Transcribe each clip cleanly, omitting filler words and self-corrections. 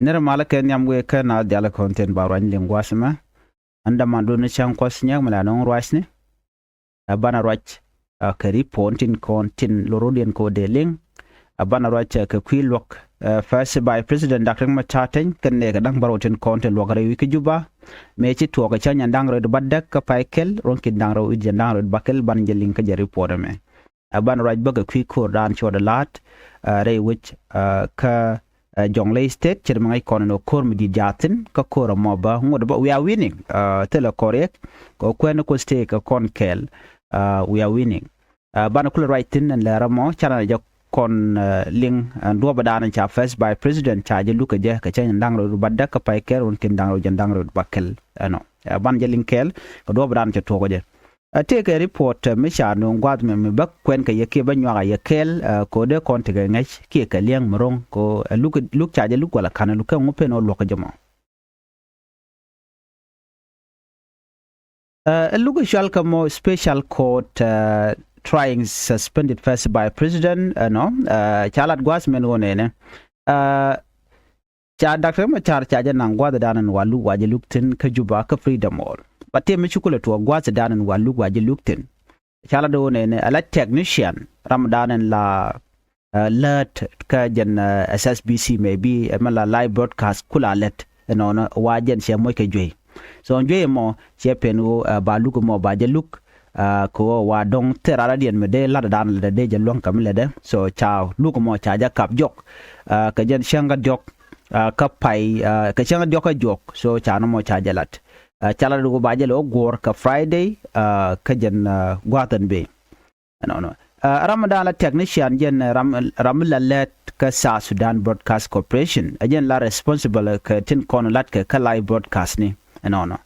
Nere malaken yam we kana diala content barwan lingwasma anda mando ne chan kwasnya mala non rwasne abana rwach kari pontin kontin lorodian ko deling abana rwach ka kwilok first by president Dr. Machaten kan ne gadang barotin kontin lokare wiki juba mechi to ka chanya ndang ro badak ka paikel ronkin ndang ro ujandang ro bakel ban jeling ka jari podame abana rwach baga kwiko dan chodalat re which ka Jonglei State chirmangai kono kor midi jatin ka kora moba ngod we are winning tele correct ko kweno ko stake ka konkel we are winning bana kula writing and la ramo chana ja kon ling ndo badana cha first by president cha je luka je ka chen ndang ro badda ka pai ker on kin ndang ro jandang ro bakel no ban je linkel ko do badana cha to ko je take a report misha no ngwad me bak kwen ka yake banywa yakel ko de konti ga ngach ki ka liang mrong ko luk chaje luk wala kana luk ngope no lok jama look shall come special court trying suspended first by president no chalat gwas men wone ne cha Dr. Machar chaje nangwad danan walu waje luktin ka juba ka freedom all Pate michukule to gwaza danan walu waje lukten chala do ne ala technician ramadan la alert ka jan SSBC maybe mala live broadcast kula let no wajen she mo ke joy so joy mo che penu balu ko mo baje luk ko wa dong terara dien me de la dan le de jalong kam le de so chao lu ko mo chaja kap jok ka jan shanga jok ka pai ka shanga jok ka jok so chano mo chaja lat chala do baje lo gor ka Friday ka jan gwatan be no ramadan la technician jen ramla let ka South Sudan Broadcast Corporation again la responsible ka tin kon lat ka live broadcast ni no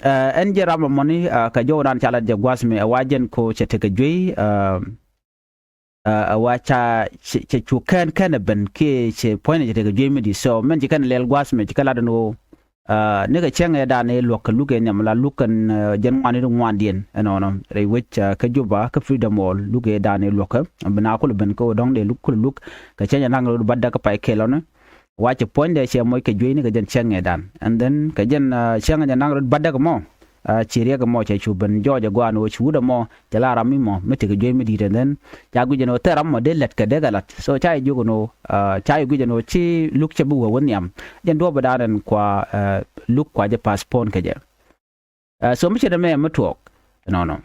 en je ram money ka jodan chala je gwasme wajen ko chete ka joy wacha che chukan kana ben ke che point je ga jemi di so men je kan lel gwas me kala no ne ga chenga da ne lokal luke ne mala lukan jen wani dum wandien no re which ka juba ka freedom all luke da ne lokal bana ko ben ko dong de luk ka chenga nang ro badda ka pai kelon wacha point de che moy ka joini ga jen chenga dan and then ka jen chenga nang ro badda ko mo chiria ga mo che chuben joja gwano chuda mo jala rami mo mete ga jemi di den ja gu jeno teram mo de let ka de galat so chai jugo no chai gu jeno chi luk che bu won yam jen do badaren kwa luk kwa je passport ka je so mi che de me matok no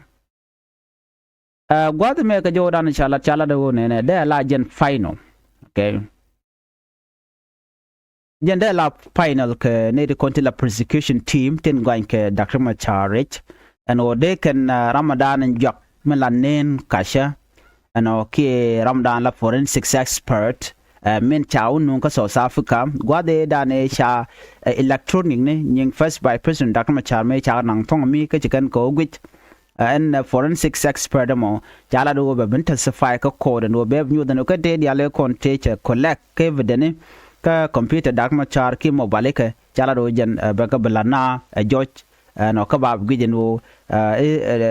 gwad me ka jodan chala de ne de la jen final okay Jende la final ke ne de konti la prosecution team ten going ke Dr. Macharich and o de kan Ramadan and Jok melanen kasha and o ke Ramadan la forensic expert men chao nun ka South Africa gwade da ne sha electronic ne nying first by president Dr. Machar me cha nang thong mi ka chikan ko gwit and forensic expert mo jala do be intensify ka code no be new the no ka de ya le konte collect evidence ka computer Dr. Machar ki mobile ke chala do jen baka belana George no ka bab gijenu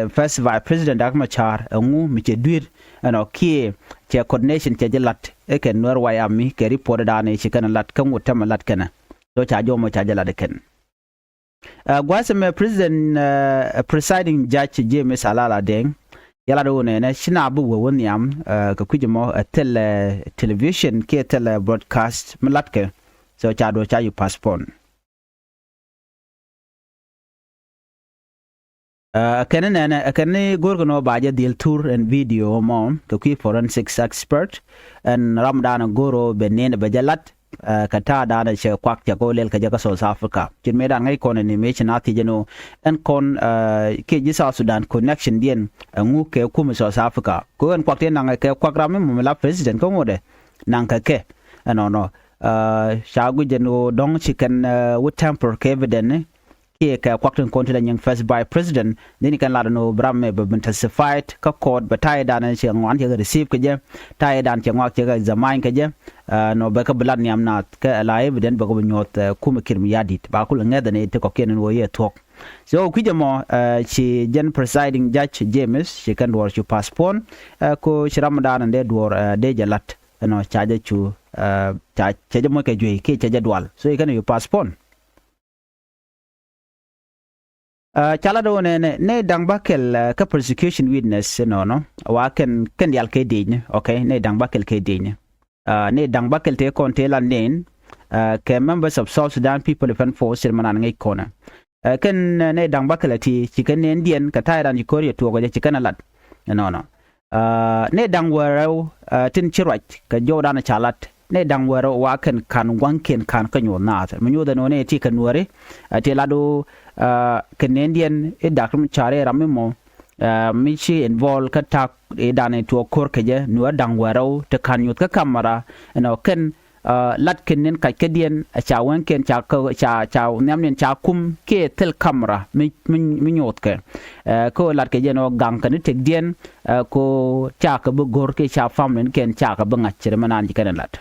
first vice president Dr. Machar ngu mi che duir no ki che coordination che jelat e ken Nuer wayami ke report da ne che kan lat kan wuta malat kana so cha jo mo cha jala de ken gwasem president presiding judge James Alala Deng yala do ne shina bu won yam ka kujimo television ke tele broadcast malatke so cha do cha yu passport kanene gorgono baje deal tour and video mo ka ku forensic expert and Ramadan goro benen bajalat kata da na che kwak ja ko lel ka ja South Africa kin me da ngai kon ni me china ti jeno en kon ke ji South Sudan connection dien ngu ke ku me South Africa ko en kwak ten ngai ke kwak ram me la president ko ngode nang ka ke no shagu jeno dong chicken with temper ke evidence ke ka kwak ten kon ti nyang first by president ni kan la no bramme be intensified ka code batai da na che ngwan che receive ke je tai dan che ngwak che ga zaman ke je no be ka blad niam na ka la evident ba ko nyot kuma kirmi yadit ba ko ngada ne te ko kenen wo ye talk so kujamo chi gen presiding judge James she kan wor chu passport ko Ramadan de dor de jalat no charge chu charge mo ke jwe ke charge dual so you can you postpone chala do ne dang bakel ka prosecution witness no wa ken yal ke din okay ne dang bakel ke din ne dang bakel te kon te lan nen ke members of South Sudan People Defense Force manan ngai kona ken ne dang bakel ti chiken ne ndien ka tai ran ko ri to go chiken lat no ne dang waro tin chirwach ka jodan chalat ne dang waro wa kan wanken kan kanyo na ta menyo da no ne ti kan wore te lado Canadian e dakrum chare ramimo michi involve ka tak e dane to kor keje no dang waro te kan yut ka kamera no ken lat kenen ka kedien cha wanken cha cha nemnen cha kum ke tel kamera mi nyot ke ko lat keje no gang kan tek dien ko cha ka bu gor ke cha famlen ken cha ka banga chere manan ji kan lat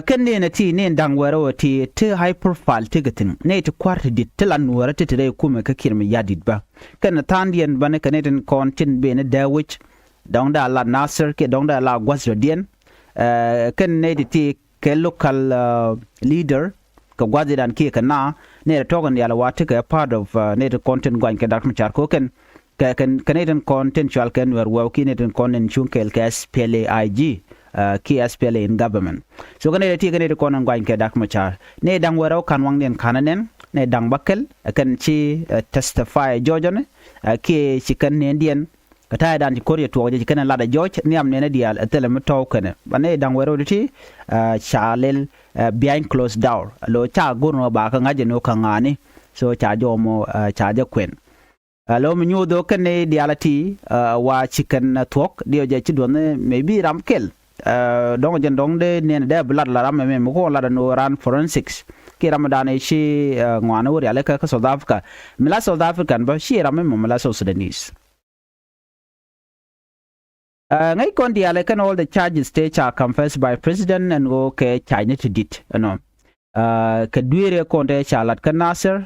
kan ne ti ne dang waro ti te high profile tigetin ne ti kwart dit telan wara ti tire kuma ka kirmi yadid ba kan tandien bane kaneten kontin be ne da which dong da la nasser ke dong da la gwazradien kan ne ti ke local leader ka gwazidan ke kana ne to gan yala wata ka part of ne the content going ke dak machar ko kan kaneten contentual kan wer wa kineten content chunkel ka SPLAIG KSPL in government so gane ti gane ko nan gwan ke dak machar ne dang waro kan wang den kananen ne dang bakel kan chi testify jojone ke chikan ne ndien kata dan ko ri to je kan la da joj ne am ne dial tele mo to kan bane dang waro ti chalel behind closed door lo cha gurno ba ka ngaje no kan ngani so cha jomo cha je kwen lo mi nyudo kan ne dialati wa chikan tok dio je chi don maybe ramkel dong jen dong de ne de blood la ram me ko la no ran forensics ki ramadan e shi ngwana wori ale ka South Africa mila South African ba shi ram me mala South Sudanese ngai kon di ale kan all the charges state are confessed by president and go ke China to dit no ka duire kon de chalat kan Nasser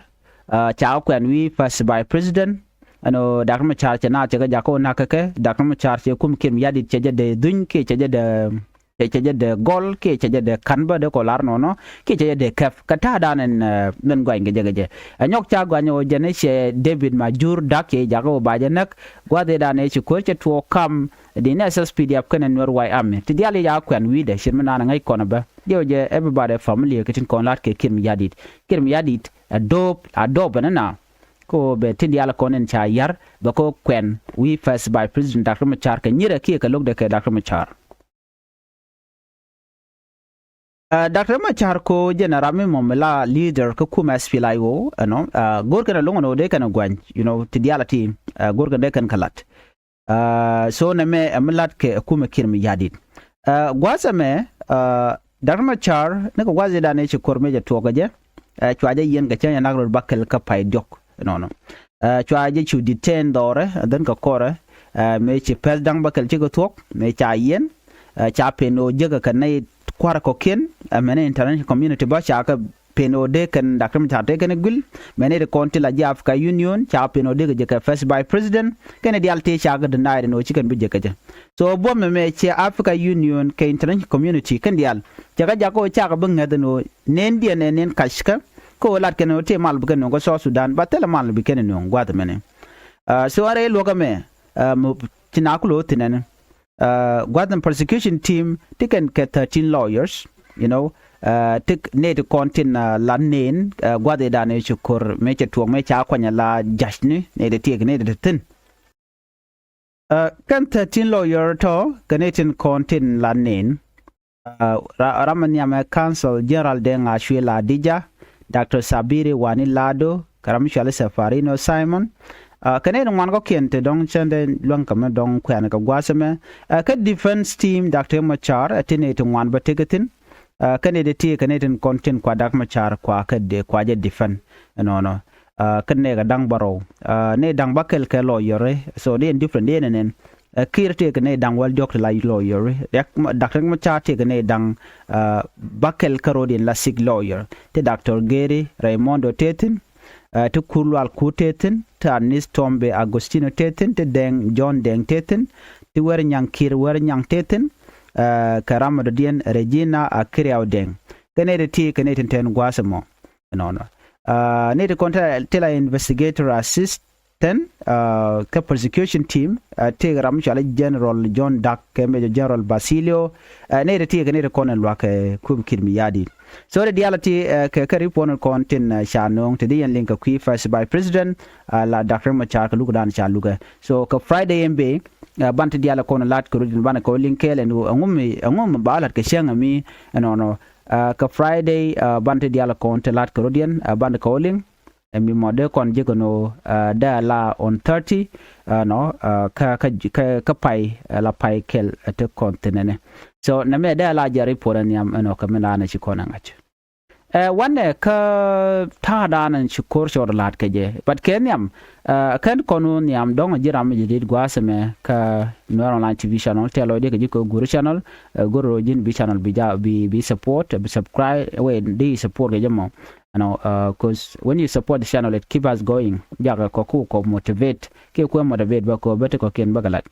cha kwen we first by president ano dakma char na che ga jako na ke dakma char che kum kim yadi che de dun ke che de gol ke che de kanba de kolar no ke che de kaf kata danen men gwa nge je anyok cha gwa nyo je ne che David Majur dak ke jako ba je nak gwa de dane che ko che to kam de ne SSPDF kan Nuer wai am ti diale ya kwan wi de shirmana ngai kona ba dio je everybody family ke tin kon lat ke kim yadi adobe na ko be tindi ala konen cha yar ba ko kwen we first by president Dr. Machar ke nyira ki ka logde ke Dr. Machar Dr. Machar ko general me momela leader ko kuma SPLIO no gor kana longo de kana gwan tindi ala ti gor kana de kan kalat so na me amlat ke kuma kirmi yadid gwaza me Dr. Machar ne ko gwaze da ne ci korme je to gaje chwaje yen ga chen na ro bakkel ka pay jok no chwaje chu detain dore dan ka kore me ci pel dang bakkel ci go tok me cha yen cha peno jega kan nay kwara ko ken mene international community ba cha ka peno de kan Dr. Machar te kan gul mene de konti la Africa Union cha peno de je ka first by president kan di alte cha ga deny no ci kan bi je ka so bo me ci Africa Union ke international community kan dial jaga jako cha ga bunga de no nen di nen kashka ko lat ken te mal bu ken no so Sudan ba tele mal bi ken no gwad mene so are lo ga me tinakulo tinen gwad prosecution team taken ke 13 lawyers tik ne to contin la nen gwad da ne chukur me che tuong me cha kwanya la jashni ne de tiek ne de tin kan 13 lawyer to kanetin contin la nen ramanya me counsel general de ngashwe la dija Dr. Sabiri Wani Lado Karamshale Safarino Simon kanen wan ko kente dong chende luang kam dong kwana ka gwasame ka defense team Dr. Machar atine to wan ba tigetin kane de ti kaneten content kwa Dr. Machar kwa ka de kwa je defend no kanne ga dang baro ne dang bakel ka lawyer so de different de nen kirte ka ne dang wal jok la lawyer Dr. Machar te ka ne dang bakel karodin la sig lawyer te Dr. Gary Raimondo Tetin te kurwal ku Tetin te Anis Tombe Agostino Tetin te Deng John Deng Tetin ti wer nyang kir wer nyang teten karama do dien Regina Akiriaudeng kene de ti kene ten gwasamo no ne de konta tela investigator assistant ka prosecution team te ram chala general John Duck ke major general Basilio ne de ti kene de konen lwa ke kum kirmi yadi so the reality ka report content shanong te dien link ku first by president la Dr. Machar ka lugan cha luga so ka Friday mbe bant diala kono lat ko rudin bana ko linkel en ngum balat ke shenga mi no ka Friday bant diala kon te lat ko rudin band ko ling mi mode kon jegono da la on 30 no ka pai la pai kel te kontinene so na me da la jari poran yam no ka mena na ci kona ngach wanne ka ta danan ci kor shor lat ke je but ken yam kan konu yam dong jiram jidid gwaseme ka Nuer online TV channel telo de ke ko guru channel guru jin bi channel bi support bi subscribe we di support ke jamo cause when you support the channel it keep us going jaga ko motivate ke ko motivate ba ko bete ko ken bagalat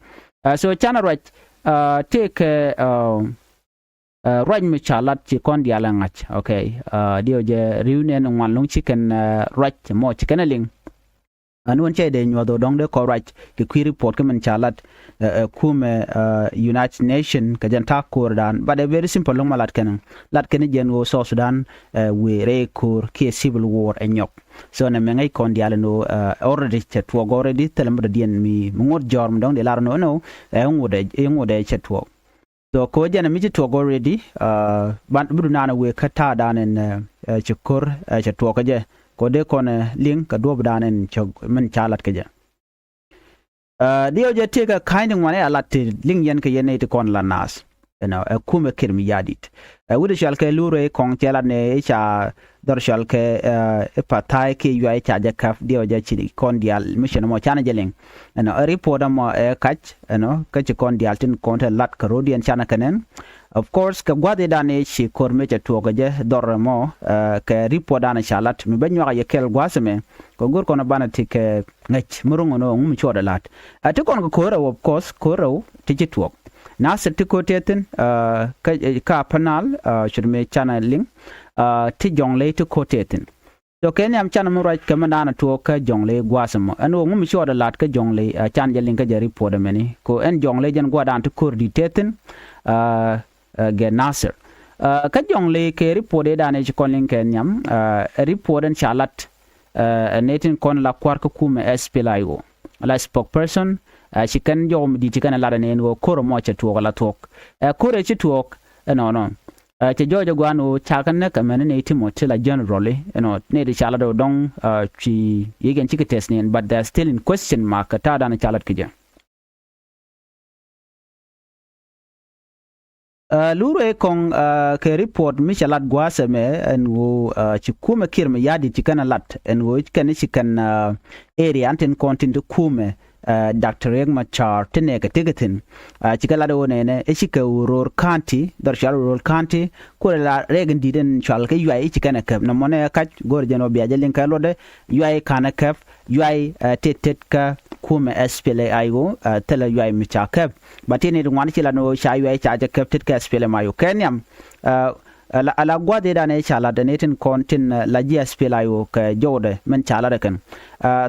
so channel right take right mi chalat ci kon diala ngach okay dio je reunion ngwan long chicken right mo chicken ling anun che de nyodo dong de ko right ke qui report kemen chalat kume United Nation ka janta kordan but a very simple long malat kenan lat ken jen wo so Sudan we re kur ke civil war enyok so na mengai kon diala no already chetwo already telam dien mi ngod jorm dong de lar no ngode chetwo so ko jana mi to already ban budu nana we kata danen chikur chetwo ka je ko de kon link ka do danen chog men chalat ka je dio je tega kind one alat link yen ka yene te kon lanas kume kirmi yadit wude shal ke lure kon chela ne cha dor shal ke patai ke yu ai cha jakaf dio je chi kon dial mission mo chana jeleng report mo kach ka chi kon dial tin kon te lat ka rodian chana kanen of course ka gwade dane chi korme cha to je dor mo ke report dane chalat mi banyo ya kel gwaseme ko gor kono bana tik ngach murungo no ngum choda lat ate kon ko ro of course ko ro ti to na setiko teten ka panel shirme channel link ti jongle to kotetin to ken yam channel mo right kamana to ka jongle gwasamo anu ngum shoda lat ka jongle chan jelin ka jari poda meni ko en jongle jen gwadan to kordi teten ge nasir ka jongle ke report da ne kon link ken yam report en chalat netin kon la kwar ko kuma SPLIO la spokesperson she can jom di chikan la ne ngo koro mo che to la tok koro che tok no che jojo gwanu chakan ne kamen ne timo tila generally ne de chala do dong chi yegen chiktes ne but they're still in question mark ta da na chalat kije lure kong ke report mi chalat gwaseme en wo chikume kirme yadi chikana lat en wo chikan area anten content kume Dr. Machar tenega tigatin chikala do ne chika uror county darshal uror county ko la regen diden chal ke ui chikana kap no mone ka gor jeno biaje lin ka lode ui kana kap ui tetet ka kuma SPLA ayo tele ui mi chakap batini ngwan chila no sha ui cha ja kap tet ka SPLA mayo kenyam ala gwade da ne chala da netin kontin la GSPLA yo ka jode men chala da kan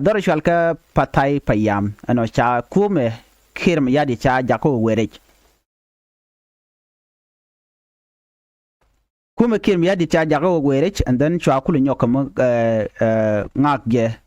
dor shal ka patai payam ano cha kume kirm yadi cha jako were kume kirm yadi cha jako were and then cha kulu nyokam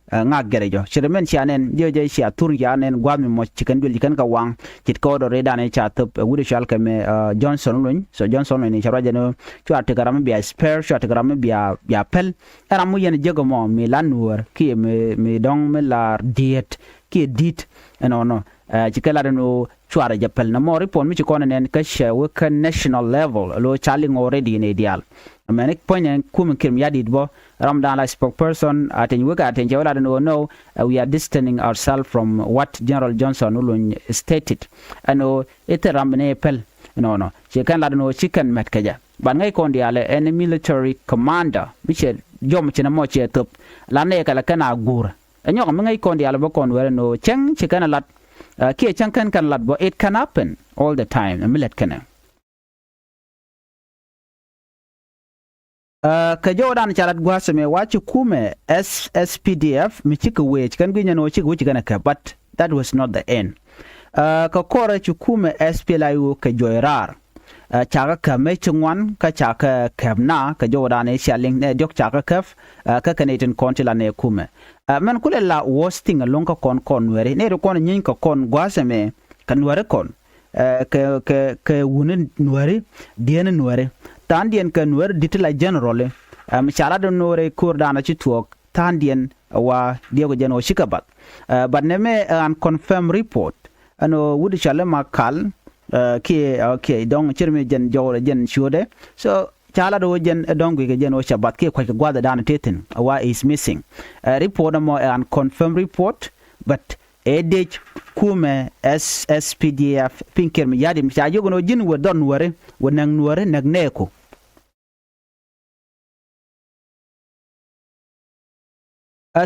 ngak gerejo shirmen chanen joje sha tur yanen gwami mo chikan dul kan ka wang kit ko do reda ne cha top wude shal ka me Johnson lun so Johnson ne charaje no chwa te garam bia spare chwa te garam bia pel era mu yen jego mo mi lanur ki me dong me la diet ki dit no chikala no chwara japel na mo report mi chikona nen ka shewe ka national level lo chaling already in ideal manik ponya kum kim yadid bo ramdan la spokesperson aten wega aten jawla no we are distancing ourselves from what General Johnson ulun stated ano ite ramne pel no chikan la no chicken met kaja ban ngai kon diale any military commander michel jom china mo che top la ne kala kana gur enyo ngai kon diale bo kon were no cheng chikan lat Ki chankan kan lat bo it can happen all the time milet kana. Ka jodan chalat gwasame wachi kume SPDF michika wage kan gwinya no chika wuchi gana ka, but that was not the end. Ka kore chukume SPLIU ka joirar chaka ka mechungwan ka chaka kebna ka jodan e shaling ne diok chaka kef ka Canadian County la ne kume man kule la wasting along ka kon were ne kon nyin ka kon gwasame kan were kon ka wunin nuare dien nuare tandien kan were ditla general michala do nore kurdana ci tuok tandien wa diego jeno shikabat but neme an confirm report ano wudi chale makal ki okay donc chirme jen jawre jen shude so chala do jen dongu ke jen o shabat ki ko gwada dana tetin wa is missing report mo an confirm report but edh kume SPDF pinker mi yadim cha jogo no jin wo don wore wonang nuore nag neko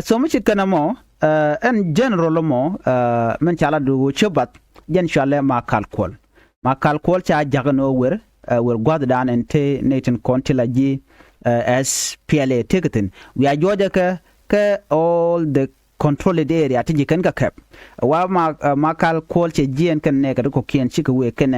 so much kana mo en general mo men chala do chabat jen chale makal kwal cha jagano wer gwada dan ente Nathan Contila ji as PLA ticketing we are joja ka all the controlled area tiji kan ka kap wa makal kwal che jien kan ne ka ko kien chika we kan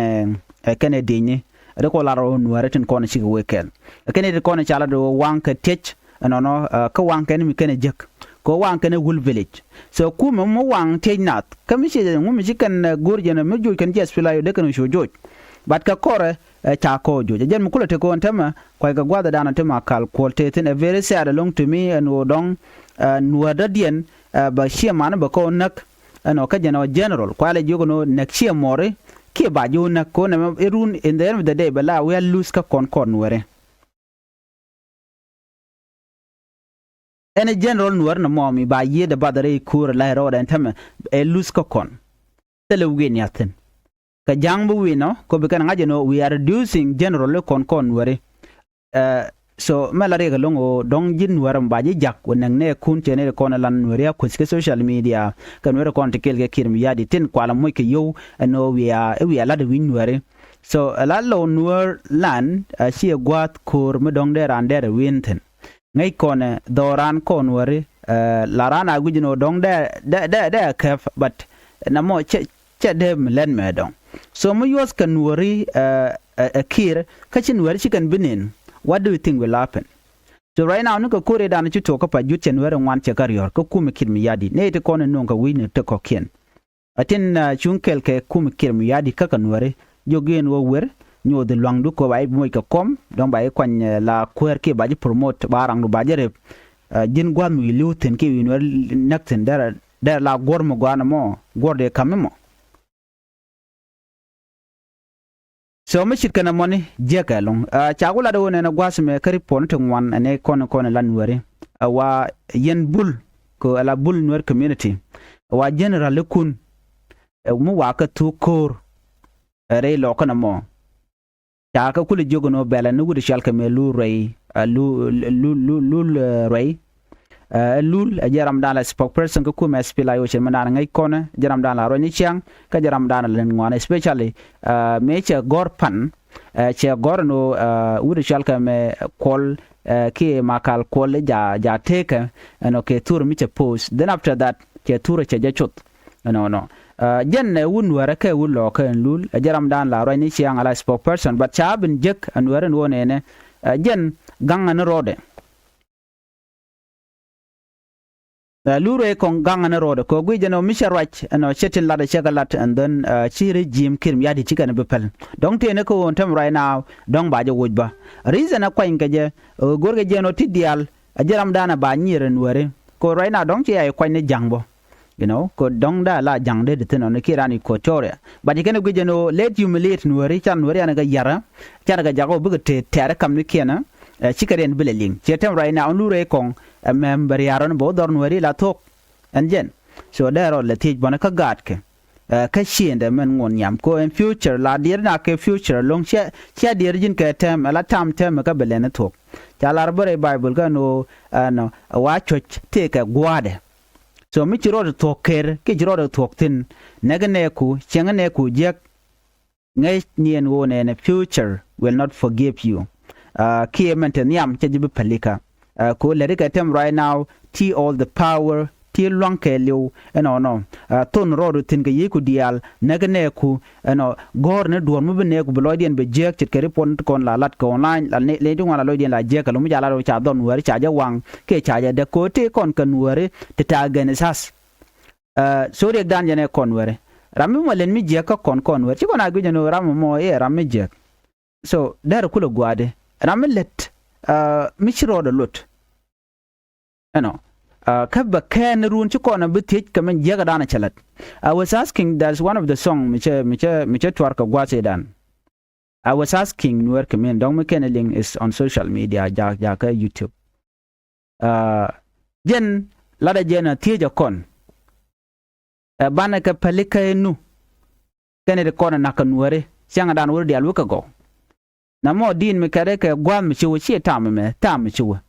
dinyi da ko laro nuare tin kon chika we kan de kon chala do wanka tech no ka wanka ni mi kan jak ko wanka ne wul village so kuma mo wang tejnat kamishi ngum jikan gurjena meju kan jes filayo de kan shojoj bat ka kore cha ko joje jen mukula te ko ntama ko ga gwada dana te makal quality a very sad along to me and wodong nuada dien ba shia man ba ko nak no ka jeno general kwale jogo no nak shia more ke ba jo nak ko na irun in the end of the day bala we lose ka kon were ene general nuar na momi ba ye de badare kur la roda ntama e lose ka kon tele wen yaten ka jangbu we no ko be kan ngaje no we are reducing general kon were so malare ga longo dong jin waram baji jak wonang ne kun chene kon lan were ko social media kan were kon tekel ga kirmi yadi tin kwala moy ke yo no we are la de win were so la lo nuar lan si gwat kur me dong de ran de winten ngai kon doran kon were la rana gujino dong de kef but na mo che dem len me dong so mo yos kan wori kir kachin were chikan binin. What do you think will happen? So right now, nuka kore dana chu toka pa jutchen were wan chekarior ko kum kirmi yadi ne te kono nonka win te kokien. Atin chunkel ke kum kirmi yadi kakan were jogen wo wer nyo de langdu ko bai moy ka kom don bai kwan la kwer ke baji promote barang du baji rep jin gwan mi luten ke win wer nakten der la gormo gwana mo gorde kamemo. So mishit kana moni jeka long chagula do ne na gwasme kari ponto wan ane kono lan were wa yen bul ko ala bul Nuer community wa general kun mu wa ka tu kor re lo kana mo ta ka kuli jogo no bela no Judicial ka me lu rei rei lul jaram dala spokesperson ko kuma SPLIU chen manana ngai kona jaram dala ro ni chiang ka jaram dala len ngwana especially mecha gorpan che gorno Judicial ka me call ke makal call ja take no ke tour mi che post then after that ke tour che ja chot no jen ne wun wara ke wulo ka lul jaram dala ro ni chiang ala spokesperson but chabin jek an wara wone ne jen ganga no rode lure kon gangana roda ko gwijano misharwach no chetin lada chagalat and then chi regime kirm yadi chikana bepel donc tene ko on tam right now donc baje wujba reason a kwain kaje gorge jeno tidial ajaram dana ba nyiren were ko right now donc chi ay kwain ne jangbo you know ko donc da la jangde de teno ne kirani ko tore badi kene gwijano let humiliate were chan were ana ga yara chan ga jago buga te tere kam ni kena chikaren beleling chetem right now lure kon member yaron bo dor Nueri la tok enjen so dero le tej bona ka gat ke ka chiende men ngon yam ko in future la dir na ke future long che dir jin ke tem la tam tem ka belene tok jalar bare bible ga no wa choch te ka gwade so mi chiro de thoker ke chiro de thoktin negane ku chengane ku jek ngay nien wo ne future will not forgive you ki menten yam che jibe pelika ko lerika tem right now ti all the power ti lonke liu no ton rodo tin ke yiku dial negane ku no gor ne duon mu bene ku bloidien be jek chit keri pon kon la lat ko online la le du ngala loidien la jek lo mu jala ro cha don wer cha ja wang ke cha ja de ko te kon kan wer te ta genesas so re dan jene kon wer ramu mo len mi jek kon wer chi kona gu jeno ramu mo ramu jek so der ku lo gwade ramu let mi chiro de lot no kabba kan run ci kona bitich kaman jega dana chalat. I was asking, there's one of the song miche twarka gwase dan. I was asking Nuer kamen dong mekeneling is on social media jaka YouTube. Jen lada jena tieja kon. Bana ka palika nu. Kene de kona naka Nuere sianga dan wuri dial wuka go. Na mo din me kare ka gwam miche chi tam miche.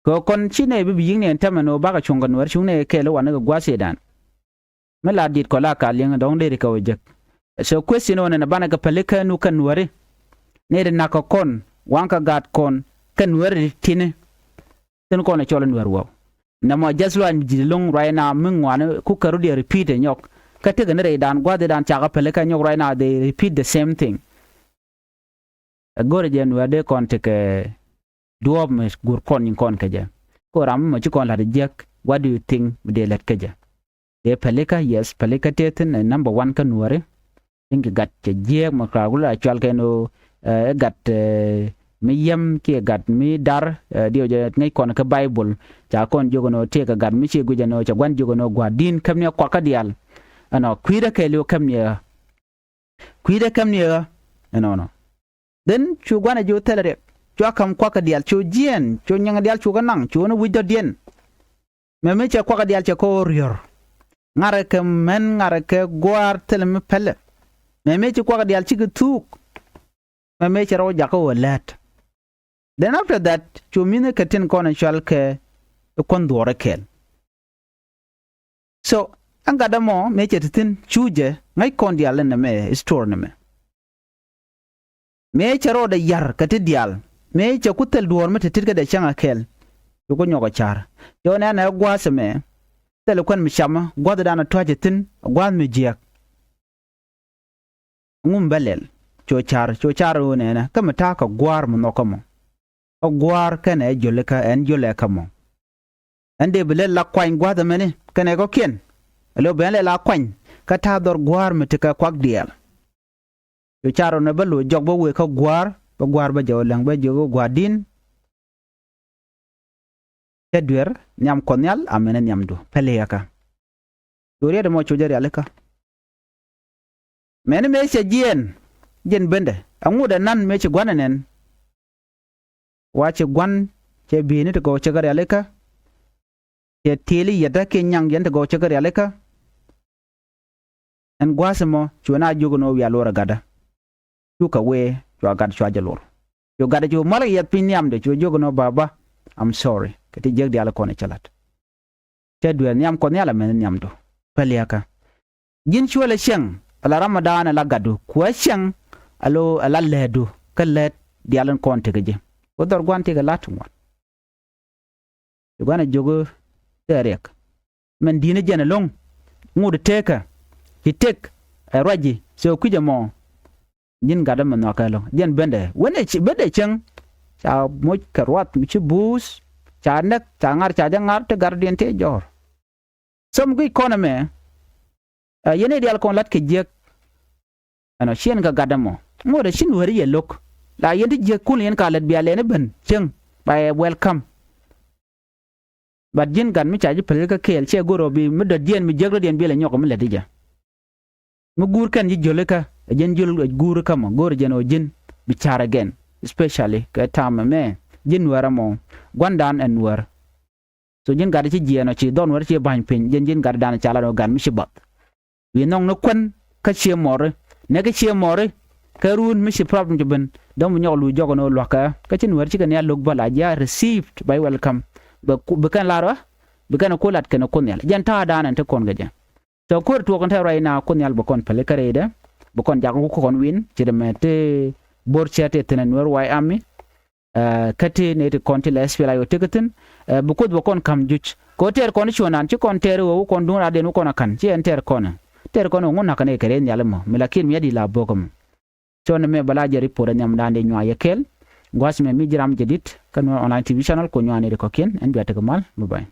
Ko kon chine bi ying ne tamano baga chungan wer chungne kelo wan ga gwase dan mela dit ko la ka linga dong de ko jek so question on na bana ga pelika nu kan wari ne de naka kon wanka gat kon kan wari tine ten ko na cholan wer wo na mo jaslo an jilong right now min wan ku karu de repeat nyok ka te ga ne dan gwade dan cha ga pelika nyok right now they repeat the same thing gore jen wade kon te ke duob me gur kon yin kon kaje ko ram mo ci kon la de jek what do you think de let kaje de pelika yes pelika teten number 1 kan wore ingi gat je jek mo ka gula chal keno gat mi yem ki gat mi dar dio je ngay kon ka bible ja kon jogono te ka gat mi ci gujano ca gwan jogono gwadin kam ne ko ka dial ano kwida ke lo kam ne no den chu gwana jo telere cho kam kwa ka dial cho jien cho nyang dial chu ganang cho no wido dien me che kwa ka dial che ko rior ngare ke men ngare ke gwar telme pelle me che kwa ka dial chi tuk me che ro ja ko let then after that cho mine ka tin kon shal ke kon dore kel so anga da mo me che tin chuje ngai kon dial ne me store ne me che ro da yar ka ti dial me che kutel duor mate tirga de changa kel ko nyoga char yo na gwase me tel kon mi chama gwada dana toje tin gwad mi jiak ngum belel cho char one na kama ta ka gwar mo nokamo o gwar kane joleka en joleka mo ande belel la kwany gwada mene kane ko ken lo belel la kwany ka ta dor gwar mi tika kwak diel yo charo na balo jogbo we ka gwar ba gwar ba jaw lang ba jogo gwadin tedwer nyam konyal amene nyamdu pele yaka dore da mo chojari alaka mene me che jen bende anguda nan me che gwananen wache gwan che bini to go chagari alaka che teli yada ke nyang yen to go chagari alaka en gwasemo chuna jogo no wi alora gada tuka we yo gad chwa jalor yo gada jo mala yat pinyam de jo jogo no baba I'm sorry kati jeg diala kone chalat te duel nyam ko nyala men nyam do paliaka jin chwala sheng ala ramadan la gadu kwa sheng alo ala ledu kallet dialan kon te geje o dor gwante ga latu mo yo gana jogo terek men dina jena long ngude teka ki tek raji so kujamo jin gada man wakalo jen bende wene ci bende cheng cha mo karwat mi ci bus cha nek cha ngar cha jangar te gardien te jor som gi koname yene dial kon lat ke jek ano shen ga gada mo ngode shin wari ye lok la yende jek kun yen ka lat biale ne ben cheng by welcome bad jin gan mi cha ji pel ka kel che goro bi mi do dien mi jegro dien biele nyoko mi le dija mu gur kan ji joleka jen jul gur kama gor jeno jin bi chara again especially ka tama me jin wara mo gwandan en war so jin gada ci jieno ci don war ci bañ pin jin gada dana chala no gan mi ci bat wi nong no kon ka ci more ne ka ci more ka run mi ci problem ci ben dom ñolu jogo no loka ka ci war ci kan ya log bala ja received by welcome ba kan laro bigana kulat kana kunyal janta danan te kon gaja to kur to kon tawra ina kunyal bo kon pele karede bo kon jago ko kon win ci mete bor chete tenen wer way ami kati ne te konti la spela yo tegatin bo kon kam juch ko ter kon chonan ci kon ter wo kon dun aden ko kan ci enter kon ngona kan e kare nyalmo milakin mi yadi la bogum chon me bala jari pora nyam dande nywa yekel gwas me mi jiram jedit kan online tv channel ko nywane ko ken en biata kamal bye bye